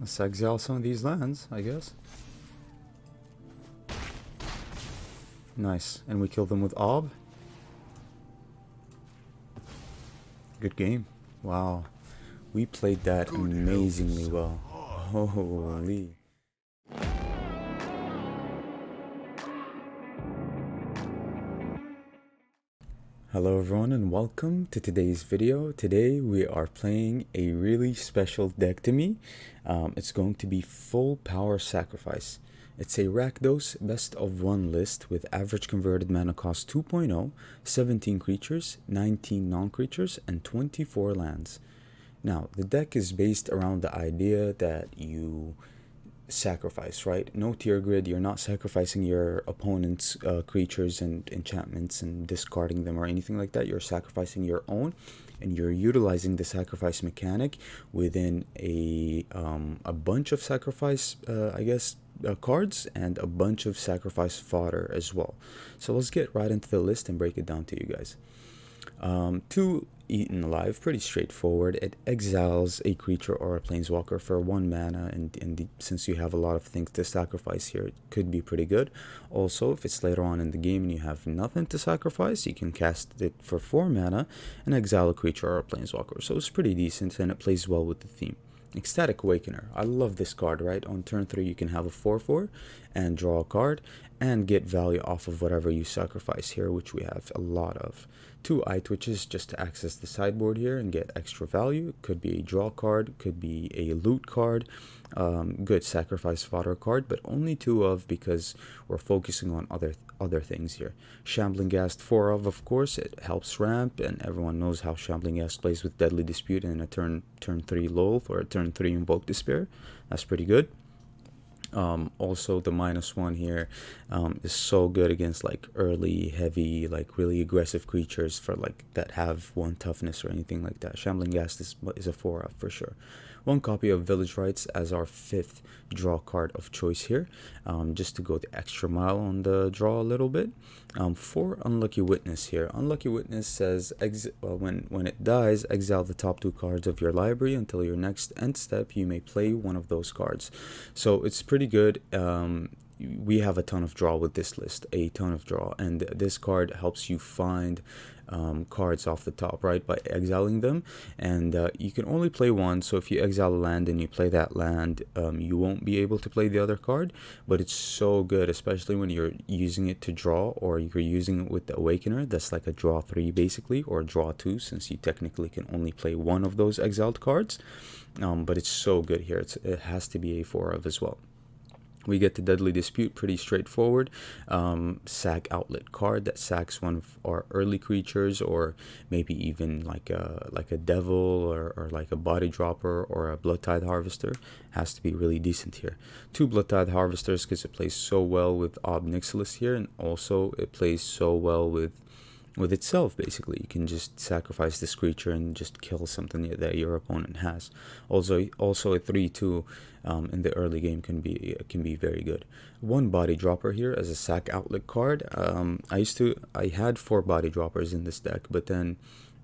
Let's exile some of these lands, I guess. Nice. And we kill them with Ob. Good game. Wow. We played that amazingly well. Holy. Hello everyone and welcome to today's video. Today we are playing a really special deck to me. It's going to be full power sacrifice. It's a Rakdos best of one list with average converted mana cost 2.0, 17 creatures, 19 non-creatures, and 24 lands. Now, the deck is based around the idea that you sacrifice, right? No tier grid, you're not sacrificing your opponent's creatures and enchantments and discarding them or anything like that. You're sacrificing your own, and you're utilizing the sacrifice mechanic within a bunch of sacrifice, cards and a bunch of sacrifice fodder as well. So let's get right into the list and break it down to you guys. To Eaten Alive, pretty straightforward. It exiles a creature or a planeswalker for 1 mana, and since you have a lot of things to sacrifice here, it could be pretty good. Also, if it's later on in the game and you have nothing to sacrifice, you can cast it for 4 mana and exile a creature or a planeswalker. So it's pretty decent and it plays well with the theme. Ecstatic Awakener. I love this card, right? On turn 3 you can have a 4/4 and draw a card and get value off of whatever you sacrifice here, which we have a lot of. 2 Eye Twitches just to access the sideboard here and get extra value. Could be a draw card, could be a loot card, good sacrifice fodder card, but only 2 of because we're focusing on other things here. Shambling Ghast 4 of course, it helps ramp, and everyone knows how Shambling Ghast plays with Deadly Dispute and a turn 3 Loath or a turn 3 Invoke Despair. That's pretty good. Also the -1 here is so good against like early heavy, like really aggressive creatures for like that have 1 toughness or anything like that. Shambling Ghast is a 4 for sure. 1 copy of Village Rites as our 5th draw card of choice here, just to go the extra mile on the draw a little bit. 4 Unlucky Witness here. Unlucky Witness says when it dies, exile the top 2 cards of your library until your next end step. You may play one of those cards. So it's pretty good. We have a ton of draw with this list, a ton of draw, and this card helps you find cards off the top, right, by exiling them. And you can only play 1, so if you exile a land and you play that land, you won't be able to play the other card, but it's so good, especially when you're using it to draw, or you're using it with the Awakener. That's like a draw 3 basically, or draw 2, since you technically can only play 1 of those exiled cards. But it's so good here. It has to be a 4 of as well. We get the Deadly Dispute, pretty straightforward. Sack Outlet card that sacks one of our early creatures, or maybe even like a devil or like a body dropper or a Blood Tide Harvester. Has to be really decent here. 2 Blood Tide Harvesters because it plays so well with Ob Nixilis here, and also it plays so well with itself. Basically, you can just sacrifice this creature and just kill something that your opponent has. Also a 3/2 in the early game can be very good. 1 Body Dropper here as a sack outlet card. I had 4 Body Droppers in this deck, but then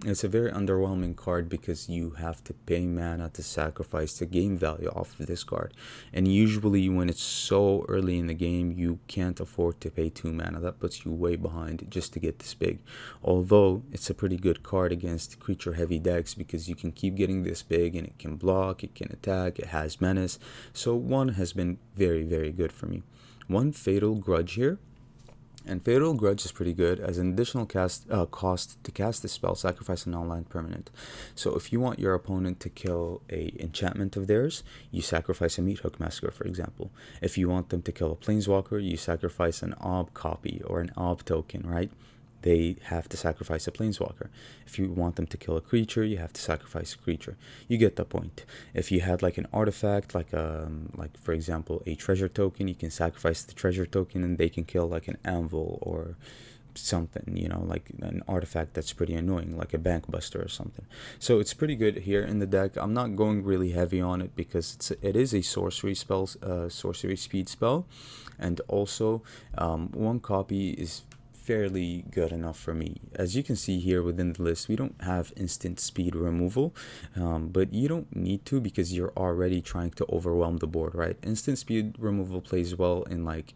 it's a very underwhelming card because you have to pay mana to sacrifice the game value off of this card, and usually when it's so early in the game you can't afford to pay 2 mana. That puts you way behind just to get this big, although it's a pretty good card against creature heavy decks because you can keep getting this big and it can block, it can attack, it has menace. So 1 has been very, very good for me. 1 Fatal Grudge here. And Fatal Grudge is pretty good as an additional cost to cast this spell. Sacrifice an online permanent. So if you want your opponent to kill a enchantment of theirs, you sacrifice a Meathook Massacre, for example. If you want them to kill a planeswalker, you sacrifice an Ob copy or an Ob token, right? They have to sacrifice a planeswalker. If you want them to kill a creature, you have to sacrifice a creature. You get the point. If you had like an artifact, like for example a treasure token, you can sacrifice the treasure token and they can kill like an anvil or something, you know, like an artifact that's pretty annoying, like a bank buster or something. So it's pretty good here in the deck. I'm not going really heavy on it because it is a sorcery spell, sorcery speed spell, and also 1 copy is fairly good enough for me. As you can see here within the list, we don't have instant speed removal, but you don't need to because you're already trying to overwhelm the board, right? Instant speed removal plays well in like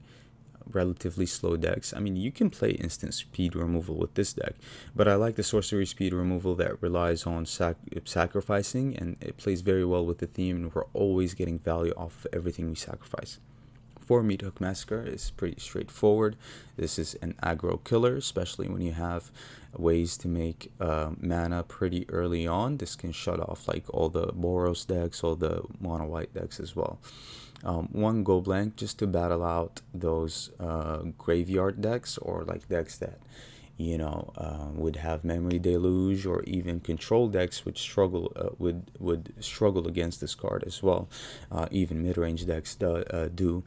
relatively slow decks. I mean, you can play instant speed removal with this deck, but I like the sorcery speed removal that relies on sacrificing, and it plays very well with the theme, and we're always getting value off of everything we sacrifice. For Meat Hook Massacre is pretty straightforward. This is an aggro killer, especially when you have ways to make mana pretty early on. This can shut off like all the Boros decks, all the mono white decks as well. One go blank just to battle out those graveyard decks, or like decks that would have memory deluge, or even control decks would struggle against this card as well. Even mid-range decks do.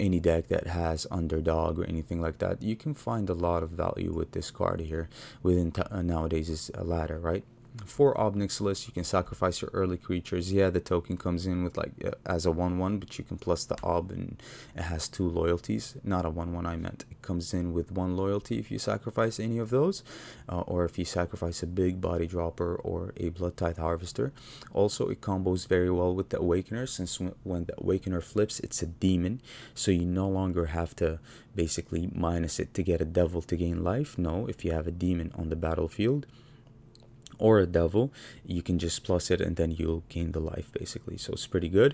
Any deck that has underdog or anything like that, you can find a lot of value with this card here within nowadays' ladder, right? For Obnixilis, you can sacrifice your early creatures. Yeah, the token comes in with like as a 1/1, but you can plus the Ob, and it has 2 loyalties. Not a 1/1, I meant. It comes in with 1 loyalty if you sacrifice any of those, or if you sacrifice a big body dropper or a Blood Tithe Harvester. Also, it combos very well with the Awakener, since when the Awakener flips, it's a demon, so you no longer have to basically minus it to get a devil to gain life. No, if you have a demon on the battlefield, or a devil, you can just plus it and then you'll gain the life basically. So it's pretty good.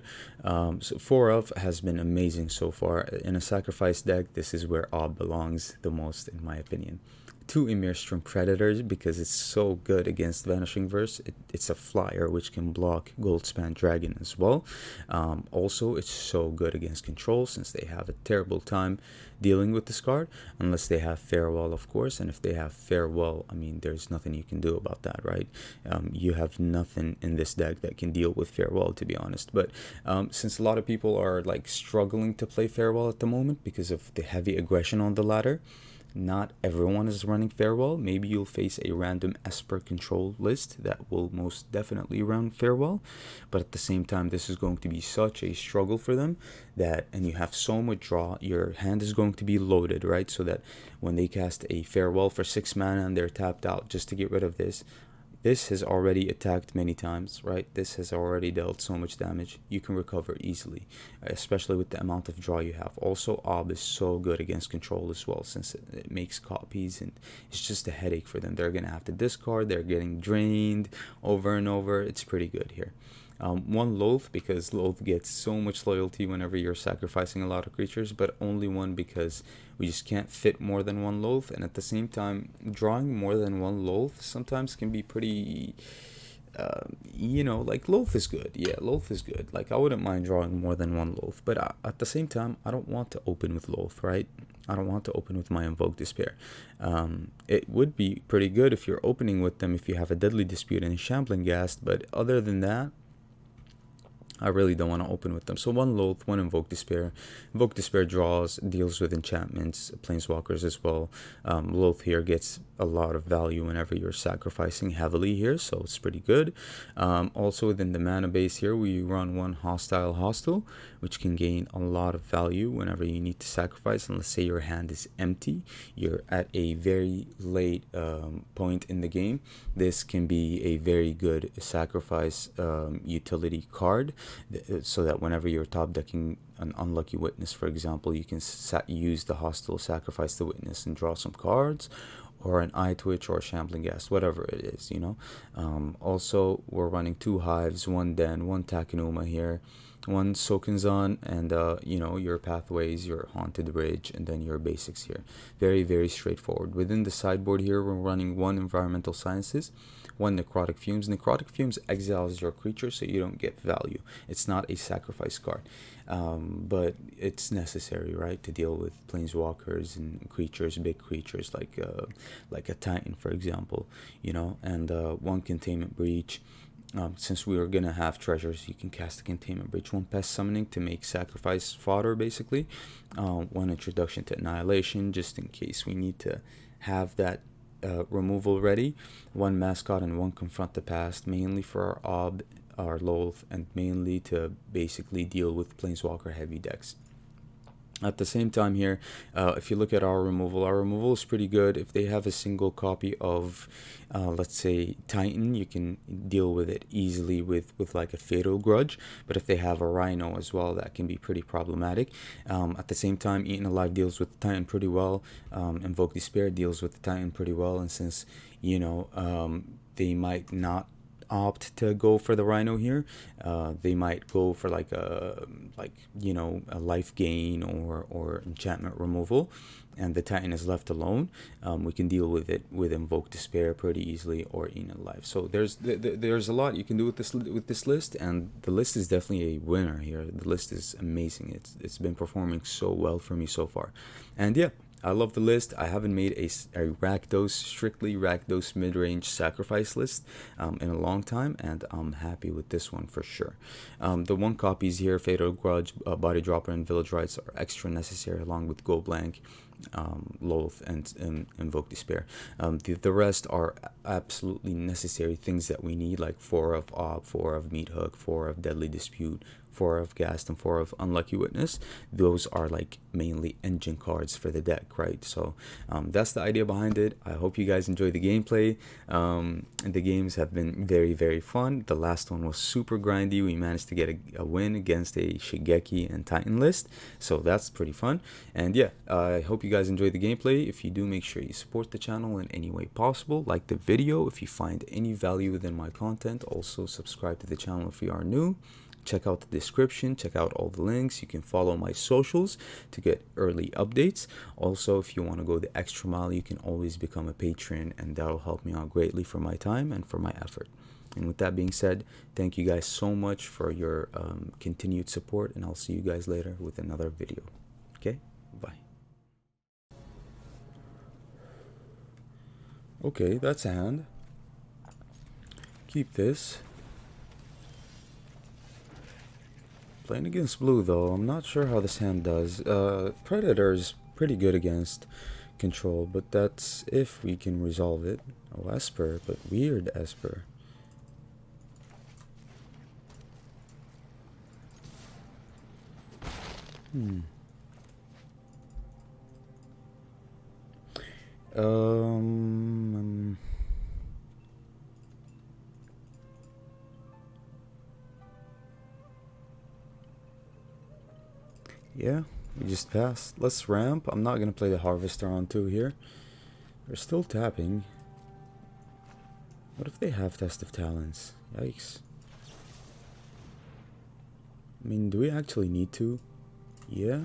So 4 of has been amazing so far. In a sacrifice deck, this is where Ob belongs the most in my opinion. 2 Emirstrom Predators, because it's so good against Vanishing Verse. It's a flyer which can block Goldspan Dragon as well. Also, it's so good against control, since they have a terrible time dealing with this card, unless they have Farewell, of course. And if they have Farewell, I mean, there's nothing you can do about that, right? You have nothing in this deck that can deal with Farewell, to be honest. But since a lot of people are like struggling to play Farewell at the moment because of the heavy aggression on the ladder, not everyone is running Farewell. Maybe you'll face a random Esper control list that will most definitely run Farewell, but at the same time, this is going to be such a struggle for them and you have so much draw, your hand is going to be loaded, right? So that when they cast a Farewell for 6 mana and they're tapped out just to get rid of this has already attacked many times, right? This has already dealt so much damage. You can recover easily, especially with the amount of draw you have. Also, Ob is so good against control as well, since it makes copies, and it's just a headache for them. They're going to have to discard. They're getting drained over and over. It's pretty good here. 1 Loath, because Loath gets so much loyalty whenever you're sacrificing a lot of creatures, but only 1 because we just can't fit more than 1 Loath. And at the same time, drawing more than 1 Loath sometimes can be pretty, like Loath is good. Yeah, Loath is good. Like, I wouldn't mind drawing more than 1 Loath, but at the same time, I don't want to open with Loath, right? I don't want to open with my Invoke Despair. It would be pretty good if you're opening with them if you have a Deadly Dispute and a Shambling Ghast, but other than that, I really don't want to open with them. So 1 Loath, 1 Invoke Despair. Invoke Despair deals with enchantments, Planeswalkers as well. Loath here gets a lot of value whenever you're sacrificing heavily here, so it's pretty good. Also within the mana base here, we run 1 Hostile, which can gain a lot of value whenever you need to sacrifice. And let's say your hand is empty, you're at a very late point in the game. This can be a very good sacrifice utility card, so that whenever you're top decking an Unlucky Witness, for example, you can use the Hostile, sacrifice the Witness, and draw some cards, or an Eye Twitch or a Shambling Ghast, whatever it is, Also, we're running 2 Hives, 1 Den, 1 Takenuma here, 1 Sokenzan, and your pathways, your Haunted Ridge, and then your basics here. Very, very straightforward. Within the sideboard here, we're running 1 Environmental Sciences, 1 Necrotic Fumes. Necrotic Fumes exiles your creature, so you don't get value. It's not a sacrifice card, but it's necessary, right, to deal with Planeswalkers and creatures, big creatures like a Titan, for example, and 1 Containment Breach. Since we are going to have treasures, you can cast a Containment Breach. 1 Pest Summoning to make sacrifice fodder, basically. 1 Introduction to Annihilation, just in case we need to have that removal ready. 1 Mascot and 1 Confront the Past, mainly for our Ob, our Loath, and mainly to basically deal with Planeswalker heavy decks. At the same time here, if you look at our removal is pretty good. If they have a single copy of, let's say, Titan, you can deal with it easily with like a Fatal Grudge. But if they have a Rhino as well, that can be pretty problematic. At the same time, Eaten Alive deals with the Titan pretty well. Invoke Despair deals with the Titan pretty well. And since, you know, they might not opt to go for the Rhino here, they might go for like a a life gain or enchantment removal, and the Titan is left alone. We can deal with it with Invoke Despair pretty easily, or Eaten Alive. So there's a lot you can do with this list, and the list is definitely a winner here. The list is amazing. It's been performing so well for me so far, and yeah, I love the list. I haven't made a Rakdos, strictly Rakdos mid-range sacrifice list in a long time, and I'm happy with this one for sure. The one copies here, Fatal Grudge, Body Dropper, and Village Rites are extra necessary, along with Go Blank, Loath, and Invoke Despair. The rest are absolutely necessary things that we need, like 4 of Ob, 4 of Meat Hook, 4 of Deadly Dispute, 4 of Ghast, and 4 of Unlucky Witness. Those are like mainly engine cards for the deck, right? So that's the idea behind it. I hope you guys enjoy the gameplay. The games have been very, very fun. The last one was super grindy. We managed to get a win against a Shigeki and Titan list, so that's pretty fun. And yeah, I hope you guys enjoy the gameplay. If you do, make sure you support the channel in any way possible. Like the video if you find any value within my content. Also subscribe to the channel if you are new. Check out the description, check out all the links. You can follow my socials to get early updates. Also, if you want to go the extra mile, you can always become a patron, and that'll help me out greatly for my time and for my effort. And with that being said, thank you guys so much for your continued support, and I'll see you guys later with another video. Okay, bye. Okay, that's a hand. Keep this. Playing against blue, though, I'm not sure how this hand does. Predator is pretty good against control, but that's if we can resolve it. Oh, Esper, but weird Esper. Yeah, we just passed. Let's ramp. I'm not gonna play the Harvester on 2 here. They're still tapping. What if they have Test of Talents? Yikes. I mean, do we actually need to? Yeah.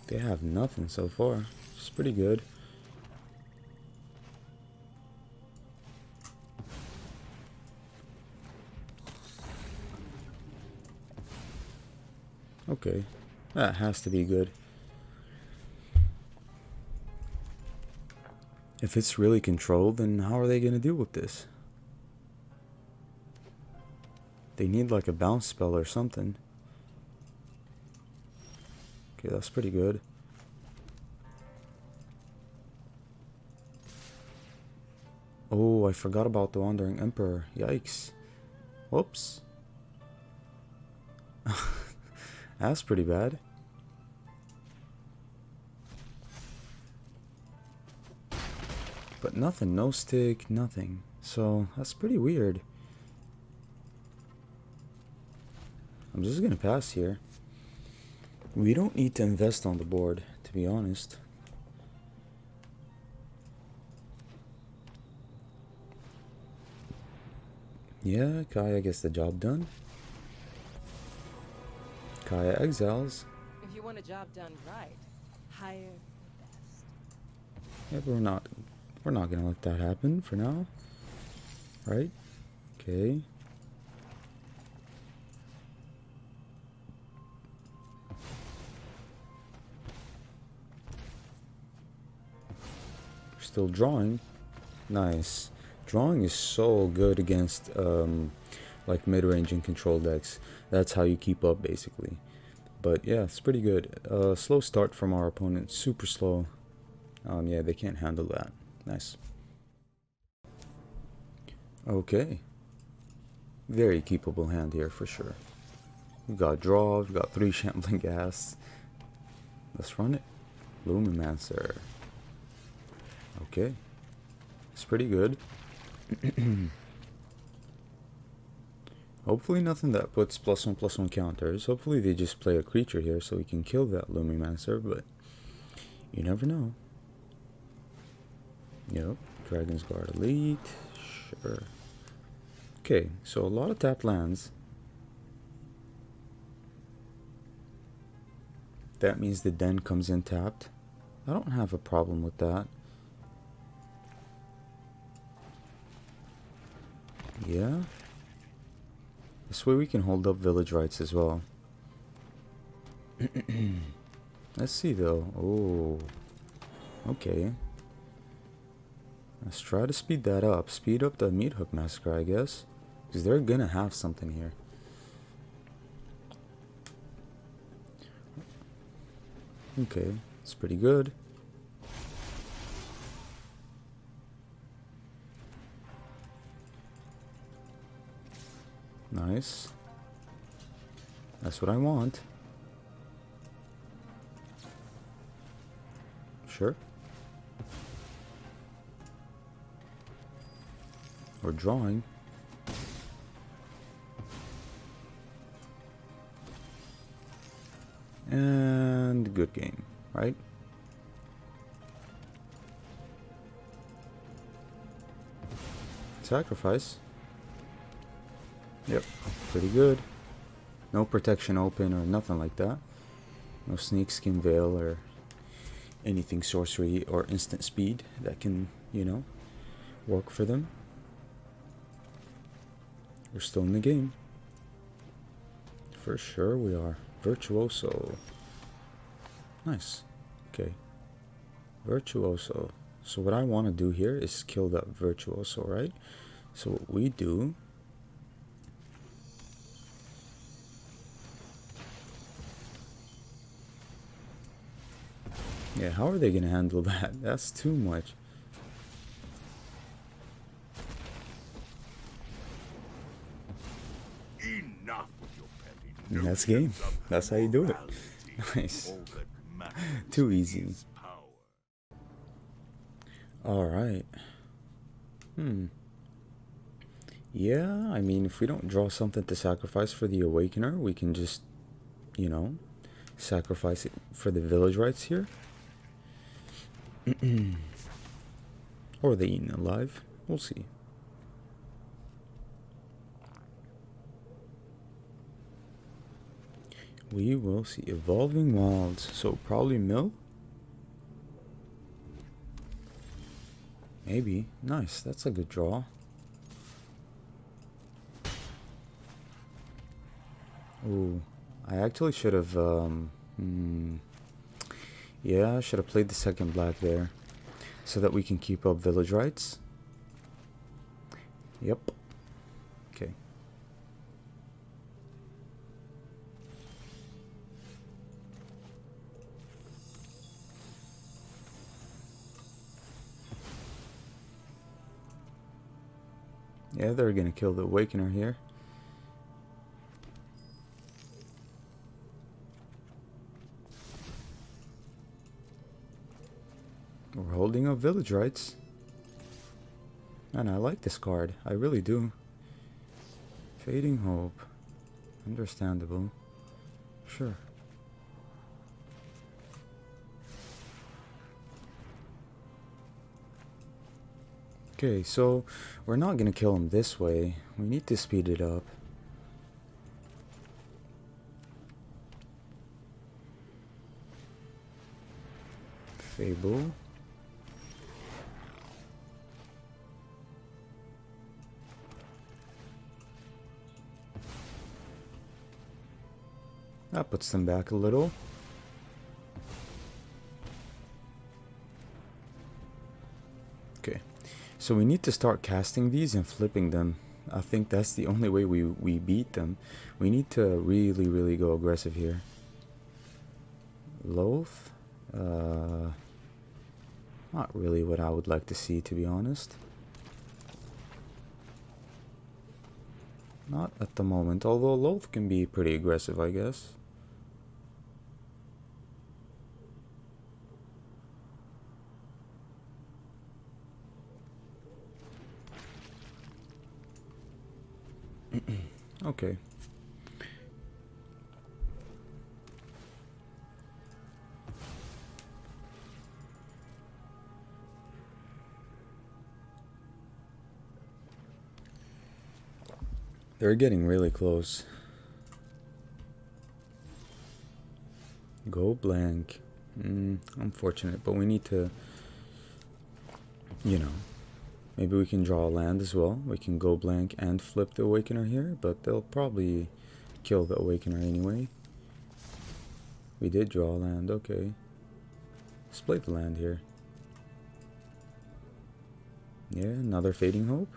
They have nothing so far. It's pretty good. Okay, that has to be good. If it's really controlled, then how are they going to deal with this? They need like a bounce spell or something. Okay, that's pretty good. Oh, I forgot about the Wandering Emperor. Yikes. Whoops. That's pretty bad. But nothing, no stick, nothing. So that's pretty weird. I'm just gonna pass here. We don't need to invest on the board, to be honest. Yeah, Kaya gets the job done. Kaya exiles. If you want a job done right, hire the best. Yeah, but we're not gonna let that happen for now. Right? Okay. Still drawing. Nice. Drawing is so good against like mid-range and control decks. That's how you keep up, basically. But yeah, it's pretty good. Slow start from our opponent. Super slow. Yeah, they can't handle that. Nice. Okay. Very keepable hand here for sure. We got draw, we've got 3 Shambling Gas. Let's run it. Lumimancer. Okay. It's pretty good. Hopefully nothing that puts +1/+1 counters. Hopefully they just play a creature here so we can kill that Lumimancer, but you never know. Yep, Dragon's Guard Elite. Sure. Okay, so a lot of tapped lands. That means the den comes in tapped. I don't have a problem with that. Yeah. This way we can hold up village rights as well. Let's see though. Oh. Okay. Let's try to speed that up. Speed up the Meat Hook Massacre, I guess. Because they're gonna have something here. Okay. It's pretty good. Nice. That's what I want. Sure. We're drawing. And good game, right? Sacrifice. Yep, pretty good. No protection open or nothing like that. No Sneak Skin Veil or anything sorcery or instant speed that can, you know, work for them. We're still in the game. For sure we are. Virtuoso. Nice. Okay. Virtuoso. So what I want to do here is kill that Virtuoso, right? So what we do... Yeah, how are they going to handle that? That's too much. Enough with your petty And that's game. That's how you do it. Nice. Too easy. Alright. Yeah, I mean, if we don't draw something to sacrifice for the Awakener, we can just, you know, sacrifice it for the village rights here. Or the Eaten Alive. We'll see. We will see. Evolving Wilds. So probably mill? Maybe. Nice. That's a good draw. Ooh. I actually should have... Yeah, I should have played the second black there. So that we can keep up village rights. Yep. Okay. Yeah, they're gonna kill the Awakener here. We're holding up village rights. And I like this card. I really do. Fading Hope. Understandable. Sure. Okay, so we're not gonna kill him this way. We need to speed it up. Fable. That puts them back a little. Okay, so we need to start casting these and flipping them. I think that's the only way we beat them. We need to really go aggressive here. Loath? Not really what I would like to see, to be honest. Not at the moment, although Loth can be pretty aggressive, I guess. Okay. They're getting really close. Go blank. Unfortunate, but we need to, you know, maybe we can draw a land as well. We can go blank and flip the Awakener here, but they'll probably kill the Awakener anyway. We did draw a land, okay. Let's play the land here. Yeah, another Fading Hope.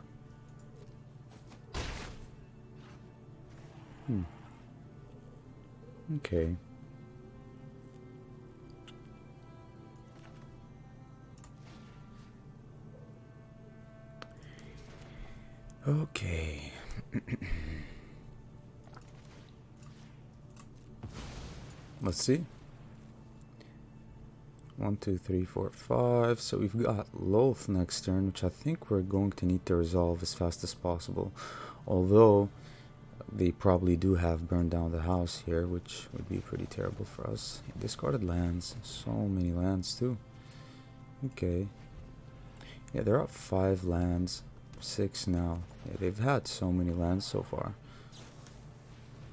Okay. Okay. Let's see. 1, 2, 3, 4, 5. So we've got Loth next turn, which I think we're going to need to resolve as fast as possible. Although they probably do have burned down the house here, which would be pretty terrible for us. Discarded lands. So many lands too. Okay. Yeah, they're up 5 lands. 6 now. Yeah, they've had so many lands so far.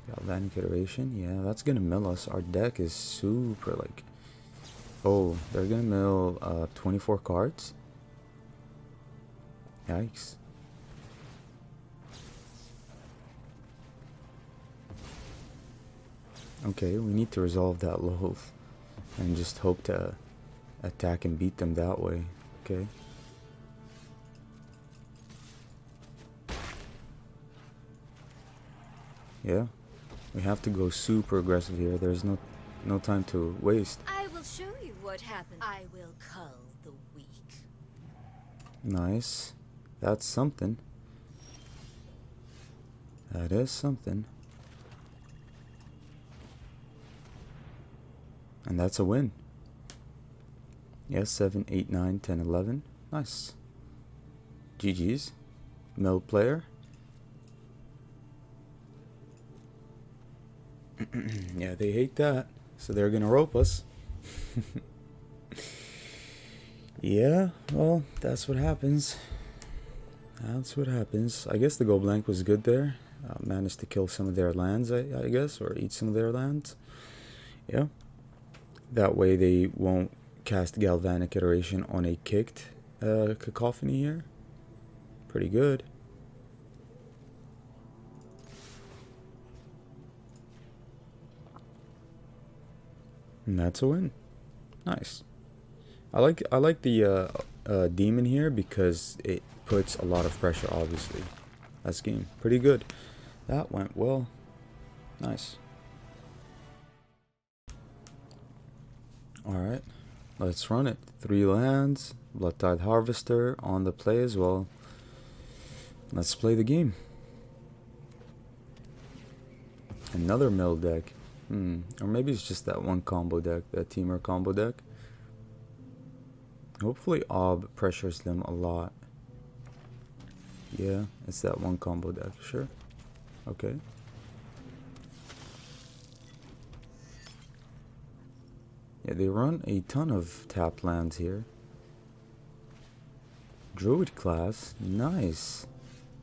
Galvanic Iteration. Yeah, that's gonna mill us. Our deck is super like... Oh, they're gonna mill 24 cards? Yikes. Okay, we need to resolve that Loth and just hope to attack and beat them that way. Okay. Yeah, we have to go super aggressive here. There's no time to waste. I will show you what happens. I will cull the weak. Nice. That's something. That is something. And that's a win. Yes, 7, 8, 9, 10, 11. Nice. GG's. Mill player. Yeah, they hate that. So they're gonna rope us. Yeah, well, that's what happens. That's what happens. I guess the go blank was good there. Managed to kill some of their lands, I guess, or eat some of their lands. Yeah. That way they won't cast Galvanic Iteration on a kicked Cacophony here. Pretty good. And that's a win. Nice. I like the demon here because it puts a lot of pressure, obviously. That's game. Pretty good. That went well. Nice. Alright. Let's run it. 3 lands. Bloodtide Harvester on the play as well. Let's play the game. Another mill deck. Or maybe it's just that one combo deck, that Temur combo deck. Hopefully Ob pressures them a lot. Yeah, it's that one combo deck, sure. Okay. Yeah, they run a ton of tapped lands here. Druid class, nice.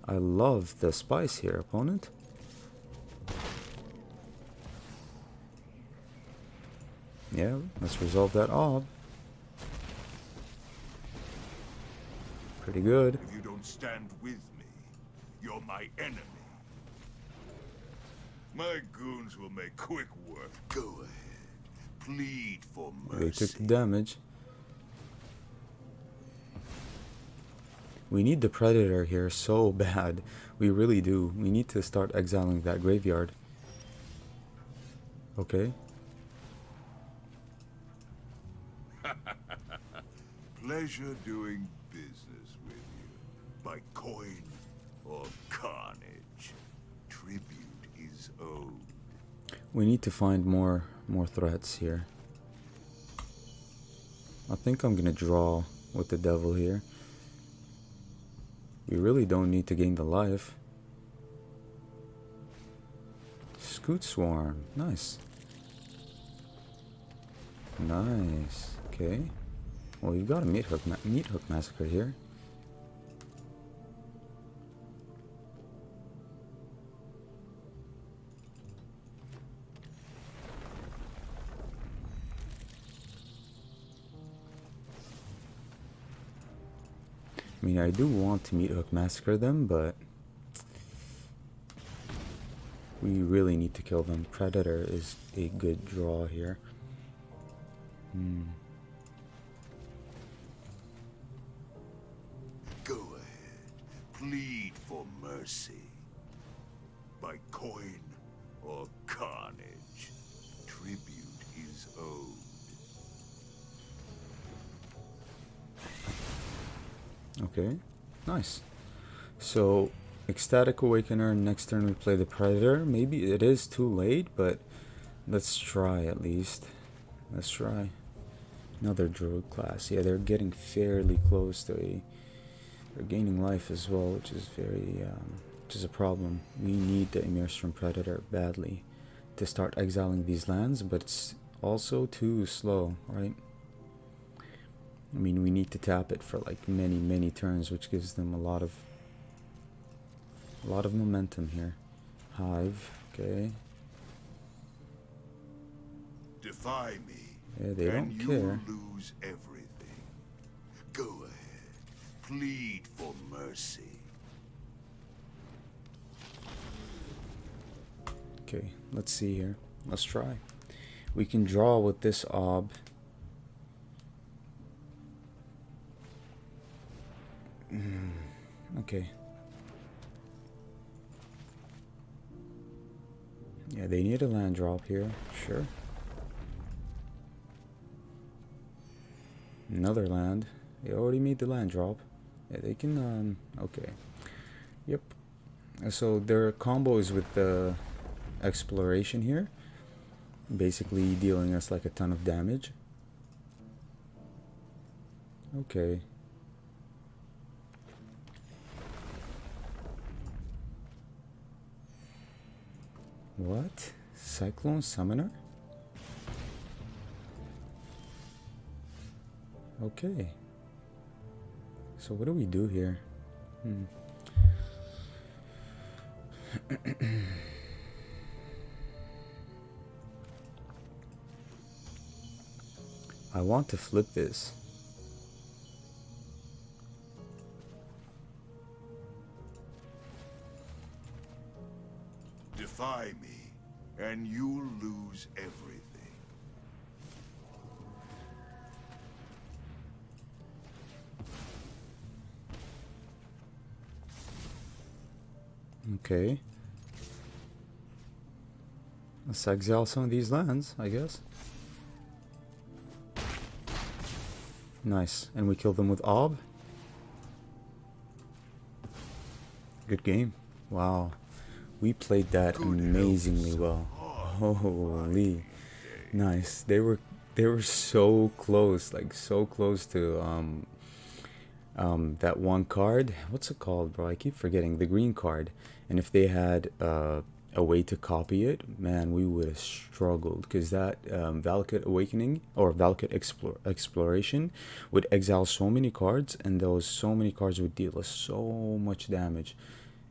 I love the spice here, opponent. Yeah, let's resolve that Ob. Pretty good. If you don't stand with me, you're my enemy. My goons will make quick work. Go ahead. Plead for mercy. They took the damage. We need the Predator here so bad. We really do. We need to start exiling that graveyard. Okay. Pleasure doing business with you. By coin or carnage. Tribute is owed. We need to find more threats here. I think I'm gonna draw with the devil here. We really don't need to gain the life. Scoot Swarm, nice. Nice, okay. Well, you've got a meat hook massacre here. I mean, I do want to meat hook massacre them, but we really need to kill them. Predator is a good draw here. Go ahead. Plead for mercy. By coin or carnage. Tribute is owed. Okay, nice. So, Ecstatic Awakener, next turn we play the Predator. Maybe it is too late, but let's try at least. Let's try. Another Druid class. Yeah, they're getting fairly close to a... They're gaining life as well, which is very... which is a problem. We need the Immersion Predator badly to start exiling these lands, but it's also too slow, right? I mean, we need to tap it for like many turns, which gives them a lot of momentum here. Hive, okay. Defy me. Yeah, they don't and care. You lose everything. Go ahead. Plead for mercy. Okay, let's see here. Let's try. We can draw with this Ob. Okay. Yeah, they need a land drop here. Sure. Another land. They already made the land drop. Yeah, they can, okay. Yep. So their combo is with the exploration here. Basically dealing us like a ton of damage. Okay. What? Cyclone Summoner? Okay. So what do we do here? I want to flip this. Defy me, and you'll lose everything. Okay. Let's exile some of these lands, I guess. Nice. And we kill them with Ob. Good game. Wow. We played that amazingly well. Holy. Nice. They were so close, like so close to that one card. What's it called, bro? I keep forgetting. The green card. And if they had a way to copy it, man, we would have struggled, because that Valakut Awakening or Valakut Exploration would exile so many cards, and those so many cards would deal us so much damage.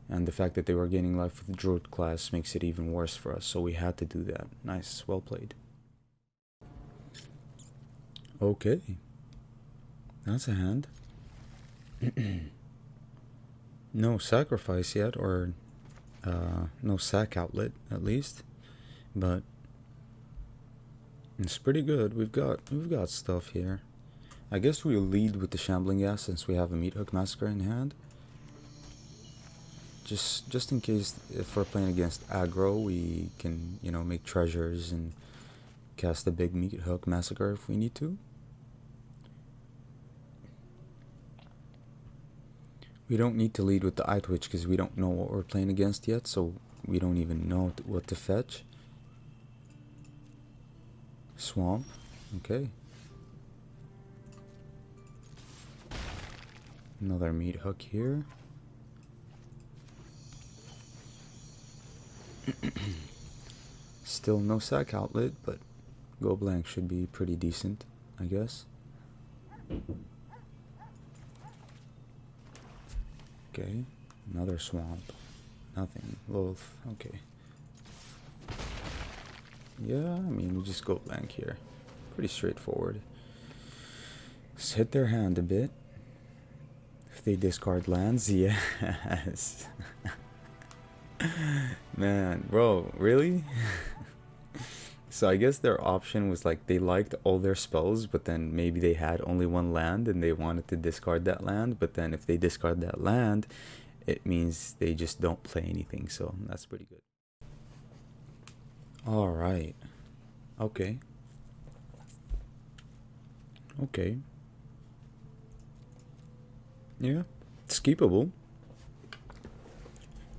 And the fact that they were gaining life with the Druid class makes it even worse for us, so we had to do that. Nice, well played. Okay. That's a hand. No sacrifice yet, or no sack outlet at least, but it's pretty good. We've got stuff here. I guess we'll lead with the Shambling Gas since we have a Meat Hook Massacre in hand. Just in case, if we're playing against aggro, we can, you know, make treasures and cast a big Meat Hook Massacre if we need to. We don't need to lead with the Eye Twitch because we don't know what we're playing against yet, so we don't even know what to fetch. Swamp. Okay. Another meat hook here. Still no sack outlet, but go blank should be pretty decent, I guess. Okay, another swamp. Nothing. Loaf. Okay. Yeah, I mean, we just go blank here. Pretty straightforward. Just hit their hand a bit. If they discard lands, yes. Man, bro, really? So I guess their option was like they liked all their spells, but then maybe they had only one land and they wanted to discard that land. But then if they discard that land, it means they just don't play anything. So that's pretty good. All right. Okay. Okay. Yeah, it's keepable.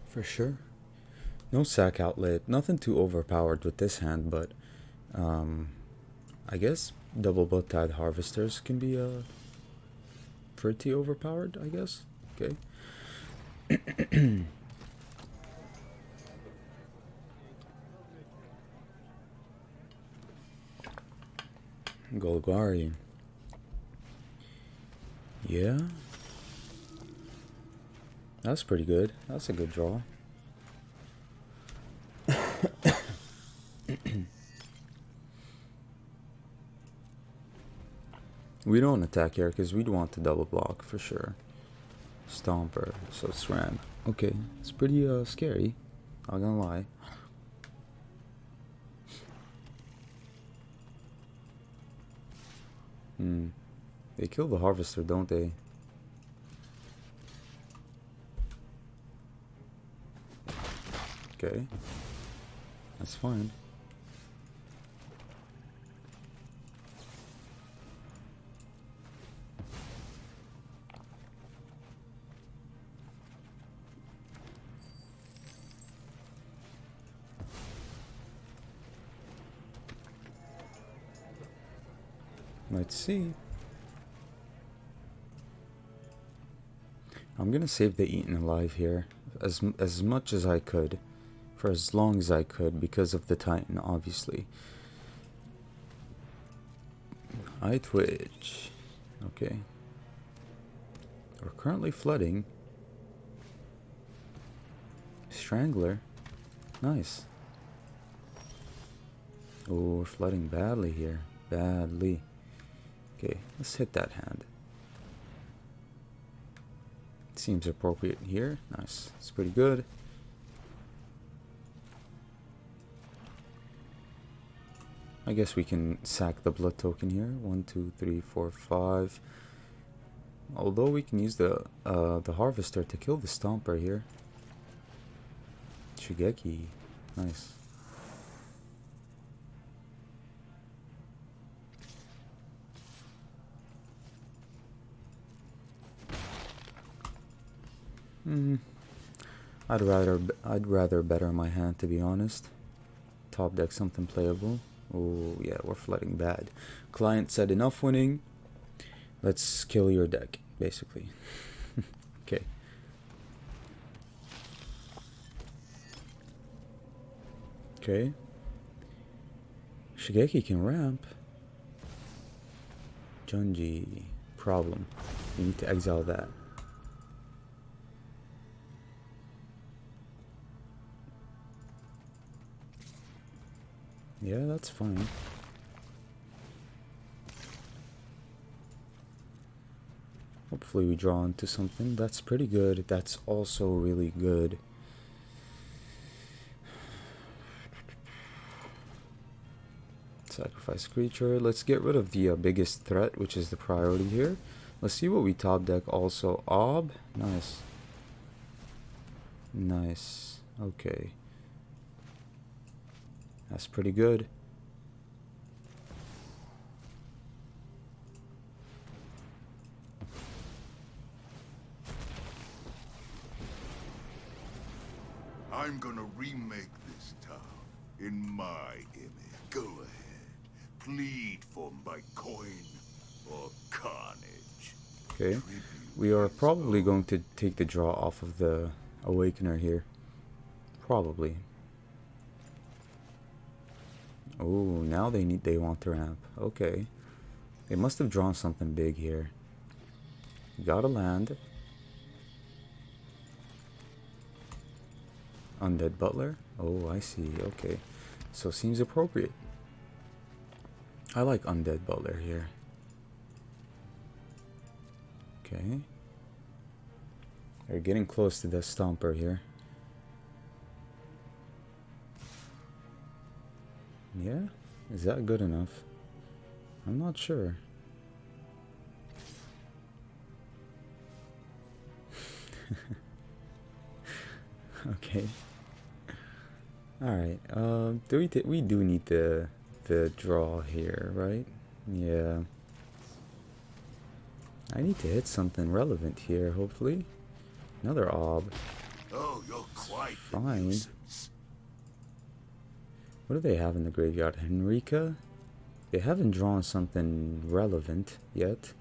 For sure. No sack outlet. Nothing too overpowered with this hand, but I guess double blood-tide harvesters can be pretty overpowered, I guess. Okay. Golgari. Yeah. That's pretty good. That's a good draw. We don't attack here because we'd want to double block for sure. Stomper, so it's ramp. Okay, it's pretty scary. Not gonna lie. They kill the harvester, don't they? Okay, that's fine. Let's see. I'm gonna save the Eaten Alive here as much as I could, for as long as I could, because of the Titan, obviously. I twitch. Okay. We're currently flooding. Strangler. Nice. Oh, we're flooding badly here. Badly. Okay, let's hit that hand. Seems appropriate here. Nice. It's pretty good. I guess we can sack the blood token here. 1, 2, 3, 4, 5. Although we can use the harvester to kill the stomper here. Shigeki. Nice. I'd rather better my hand, to be honest. Top deck something playable. Oh yeah, we're flooding bad. Client said enough winning. Let's kill your deck, basically. Okay. Okay. Shigeki can ramp. Junji. Problem. We need to exile that. Yeah, that's fine. Hopefully we draw into something. That's pretty good. That's also really good. Sacrifice creature. Let's get rid of the biggest threat, which is the priority here. Let's see what we top deck also. Ob. Nice. Nice. Okay. That's pretty good. I'm gonna remake this town in my image. Go ahead. Plead for my coin or carnage. Okay. Tribute We are is probably owed. going to take the draw off of the Awakener here. Probably. Oh, now they want to ramp. Okay. They must have drawn something big here. Gotta land. Undead Butler. Oh, I see. Okay. So seems appropriate. I like Undead Butler here. Okay. They're getting close to the Stomper here. Yeah? Is that good enough? I'm not sure. Okay. Alright. We do need the draw here, right? Yeah. I need to hit something relevant here, hopefully. Another ob. Oh, you're quite the Fine. nuisance. What do they have in the graveyard? Henrika? They haven't drawn something relevant yet.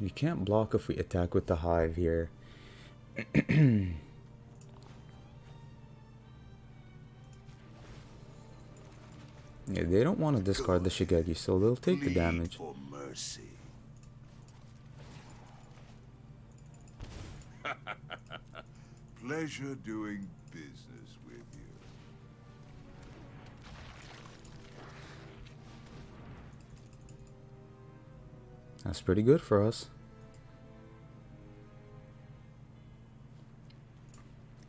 You can't block if we attack with the hive here. Yeah, they don't want to discard the Shigeki, so they'll take the Plead damage. for mercy. Pleasure doing business with you. That's pretty good for us.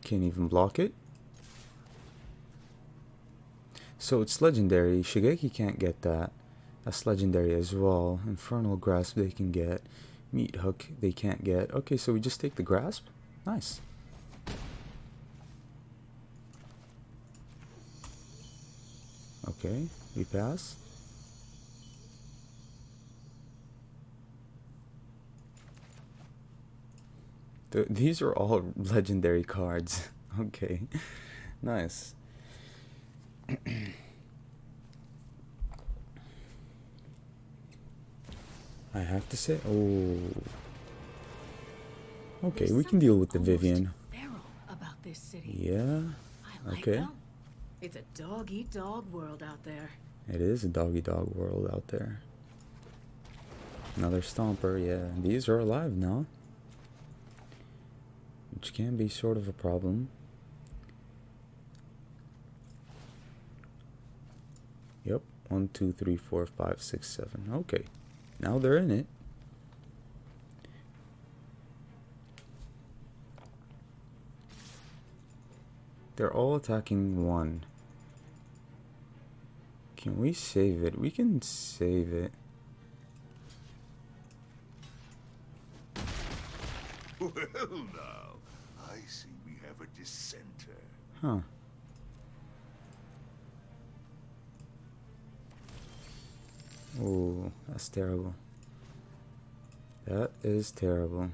Can't even block it. So it's legendary. Shigeki can't get that. That's legendary as well. Infernal Grasp they can get. Meat Hook they can't get. Okay, so we just take the Grasp? Nice. Okay, we pass. These are all legendary cards. Okay, nice. I have to say, oh. Okay, we can deal with the Vivian. Feral about this city. Yeah, I like okay. them. It's a dog-eat-dog world out there. It is a doggy-dog world out there. Another Stomper, yeah. These are alive now, which can be sort of a problem. Yep, 1, 2, 3, 4, 5, 6, 7. Okay, now they're in it. They're all attacking one. Can we save it? We can save it. Well, now, I see we have a dissenter. Huh. Oh, that's terrible. That is terrible.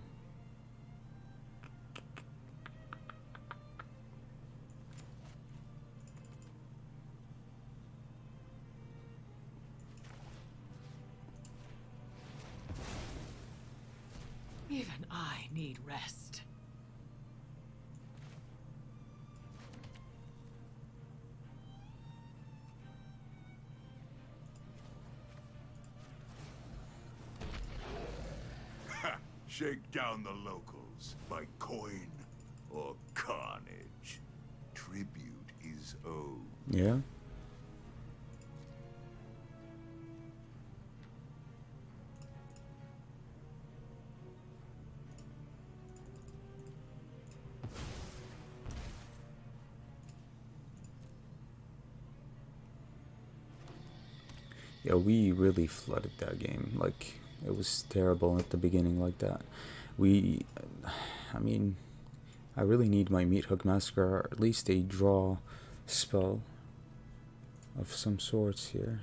Even I need rest. Ha! Shake down the locals by coin or carnage. Tribute is owed. Yeah. Yeah, we really flooded that game. Like, it was terrible at the beginning like that. I mean, I really need my Meat Hook Massacre, or at least a draw spell of some sorts here.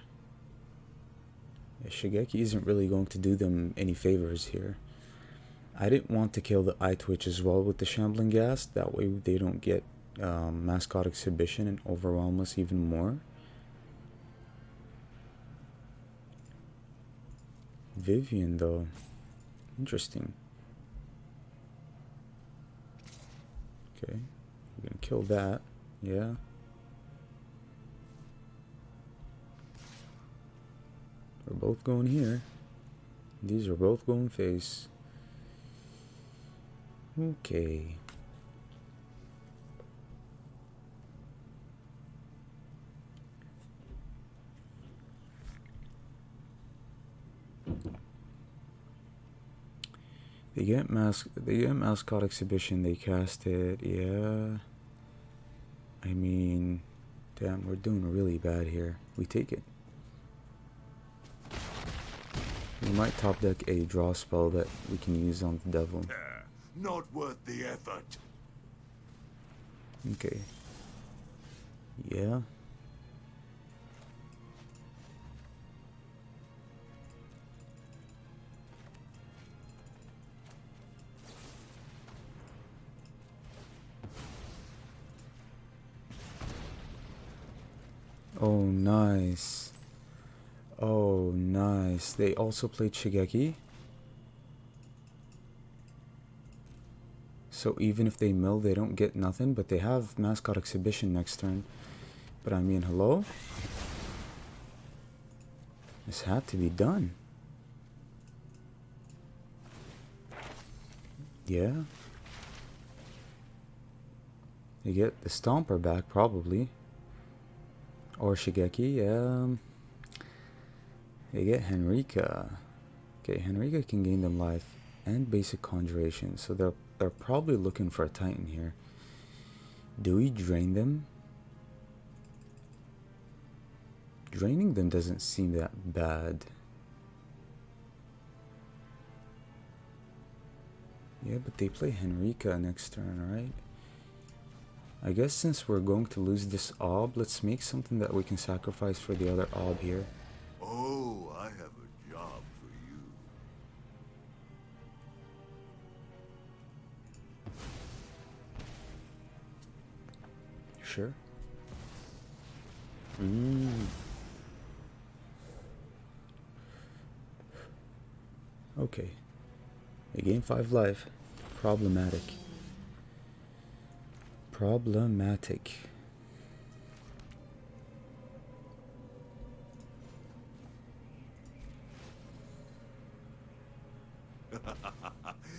Yeah, Shigeki isn't really going to do them any favors here. I didn't want to kill the eye twitch as well with the shambling ghast. That way they don't get mascot exhibition and overwhelm us even more. Vivian though, interesting. Okay, we're gonna kill that. Yeah. We're both going here. These are both going face. Okay. They get mascot exhibition, they cast it, yeah. I mean, damn, we're doing really bad here. We take it. We might top deck a draw spell that we can use on the devil. Not worth the effort. Okay. Yeah. Oh, nice. Oh, nice. They also played Shigeki. So even if they mill, they don't get nothing, but they have mascot exhibition next turn. But I mean, hello? This had to be done. Yeah. They get the Stomper back, probably. Or Shigeki, yeah. They get Henrika. Okay, Henrika can gain them life and basic conjuration, so they're probably looking for a Titan here. Do we drain them? Draining them doesn't seem that bad. Yeah, but they play Henrika next turn, right? I guess since we're going to lose this Ob, let's make something that we can sacrifice for the other Ob here. Oh, I have a job for you. Sure. Okay. They gain 5 life. Problematic. Problematic.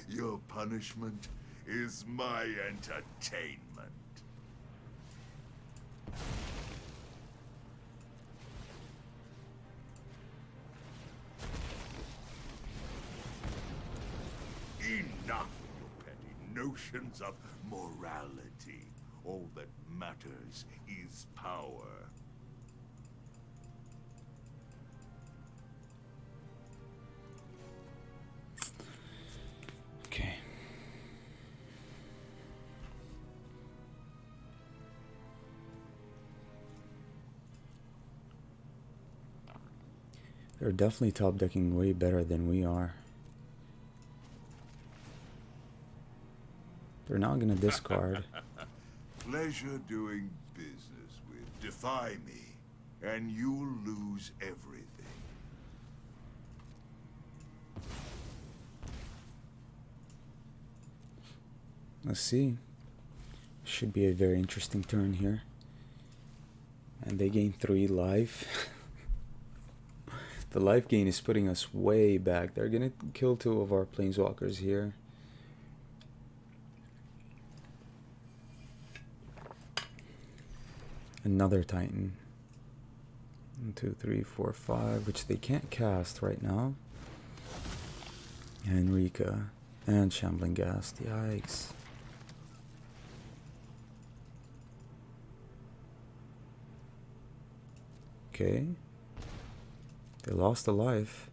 Your punishment is my entertainment. Enough, you petty notions of morality. All that matters is power. Okay. They're definitely top decking way better than we are. They're not gonna discard. Pleasure doing business with. Defy me, and you'll lose everything. Let's see. Should be a very interesting turn here. And they gain 3 life. The life gain is putting us way back. They're gonna kill 2 of our Planeswalkers here. Another Titan. 1, 2, 3, 4, 5, which they can't cast right now. Henrika and Shambling Ghast. Yikes. Okay. They lost a life.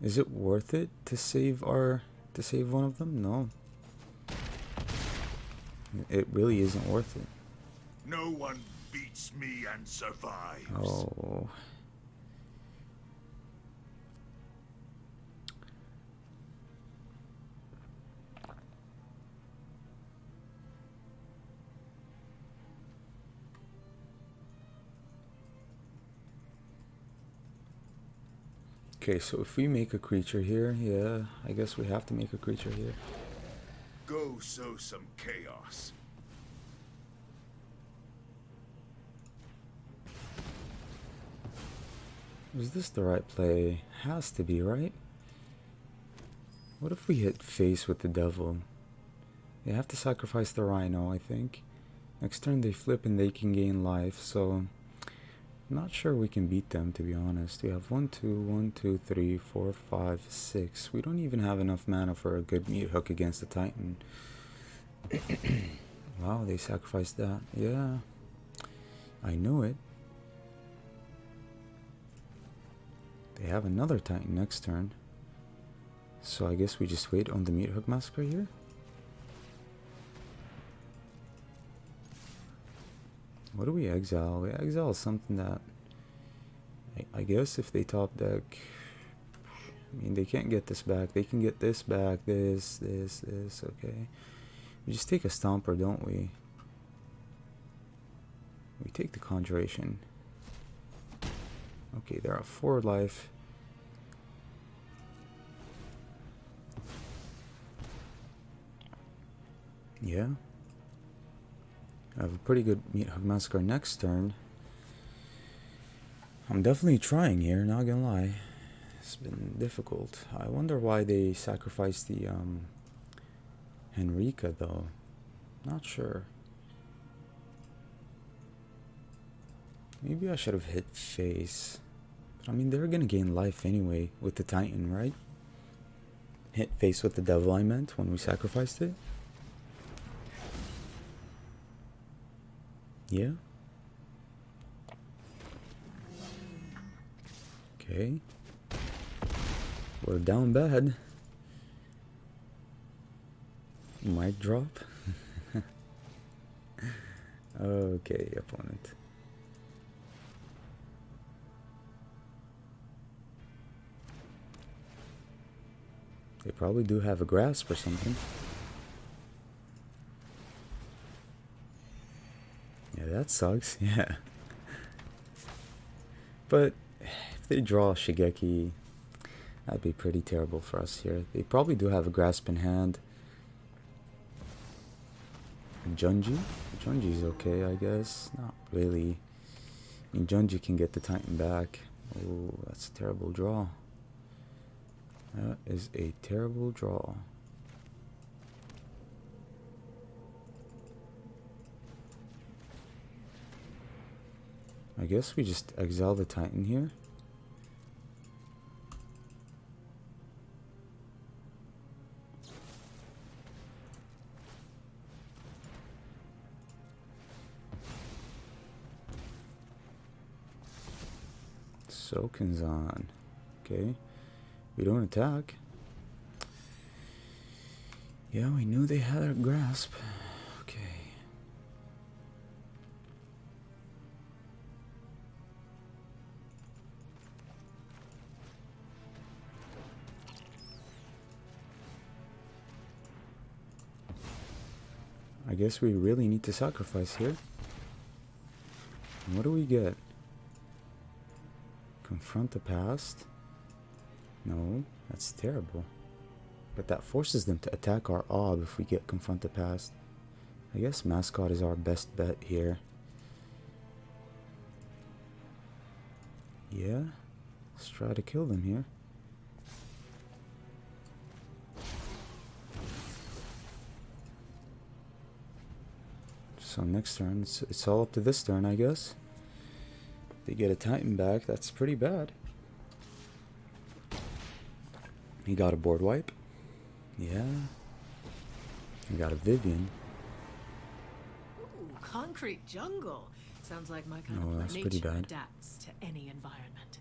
Is it worth it to save one of them? No. It really isn't worth it. No one beats meets me and survives. Oh. Okay, so if we make a creature here, yeah, I guess we have to make a creature here. Go sow some chaos. Was this the right play? Has to be, right? What if we hit face with the devil? They have to sacrifice the rhino, I think. Next turn they flip and they can gain life, so I'm not sure we can beat them, to be honest. We have 1, 2, 1, 2, 3, 4, 5, 6. We don't even have enough mana for a good meat hook against the Titan. Wow, they sacrificed that. Yeah, I knew it. They have another Titan next turn. So I guess we just wait on the meat hook massacre here. What do we exile? We exile something that I guess if they top deck, I mean, they can't get this back. They can get this back, this, okay. We just take a Stomper, don't we? We take the Conjuration. Okay, they're at 4 life. Yeah. I have a pretty good Meat Hug Massacre next turn. I'm definitely trying here, not gonna lie. It's been difficult. I wonder why they sacrificed the Henrika though. Not sure. Maybe I should have hit face. But I mean, they're gonna gain life anyway with the Titan, right? Hit face with the devil, I meant, when we sacrificed it. Yeah. Okay. We're down bad. Mic drop. Okay, opponent. They probably do have a grasp or something. Yeah, that sucks. Yeah. But if they draw Shigeki, that'd be pretty terrible for us here. They probably do have a grasp in hand. And Junji? Junji's okay, I guess. Not really. I mean, Junji can get the Titan back. Oh, that's a terrible draw. That is a terrible draw. I guess we just exile the Titan here. Soken's-on. Okay. We don't attack. Yeah, we knew they had a grasp. Okay. I guess we really need to sacrifice here. And what do we get? Confront the past? No, that's terrible. But that forces them to attack our Ob if we get Confront the Past. I guess Mascot is our best bet here. Yeah, let's try to kill them here. So next turn, it's all up to this turn, I guess. They get a Titan back, that's pretty bad. He got a board wipe. Yeah. He got a Vivian. Ooh, concrete jungle. Sounds like my kind Oh, of that's play. pretty Nature bad. adapts to any environment.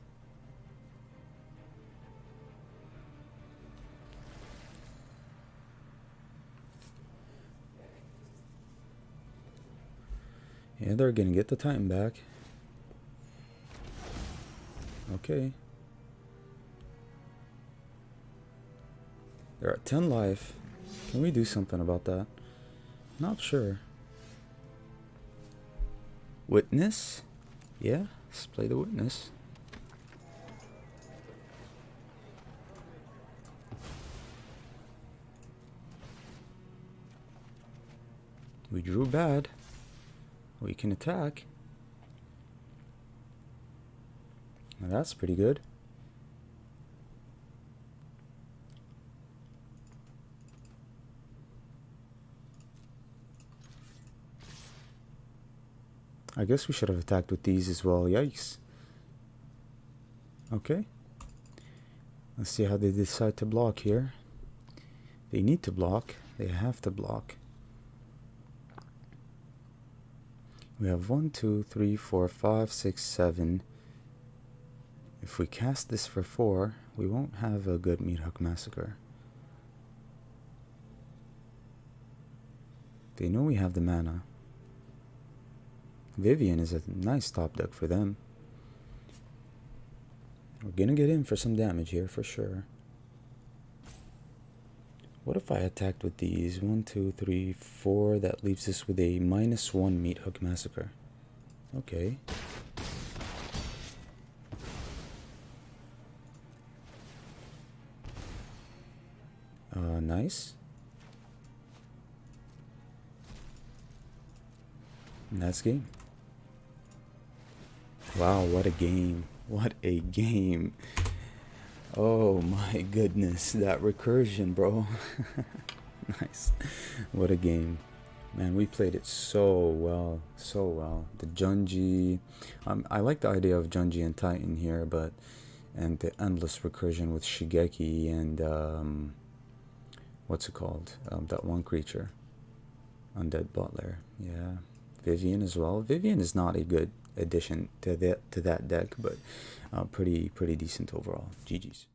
Yeah, they're gonna get the Titan back. Okay. They're at 10 life. Can we do something about that? Not sure. Witness? Yeah, let's play the Witness. We drew bad. We can attack. Now that's pretty good. I guess we should have attacked with these as well. Yikes. Okay. Let's see how they decide to block here. They need to block. They have to block. We have 1, 2, 3, 4, 5, 6, 7. If we cast this for 4, we won't have a good Meat Hook Massacre. They know we have the mana. Vivian is a nice top deck for them. We're gonna get in for some damage here for sure. What if I attacked with these? 1, 2, 3, 4. That leaves us with a -1 Meat Hook Massacre. Okay. Nice. And that's game. Wow, what a game. What a game. Oh my goodness, that recursion, bro. Nice. What a game. Man, we played it so well. So well. The Junji. I like the idea of Junji and Titan here, but... And the endless recursion with Shigeki and... what's it called? That one creature. Undead Butler. Yeah. Vivian as well. Vivian is not a good addition to that deck, but pretty decent overall. GG's.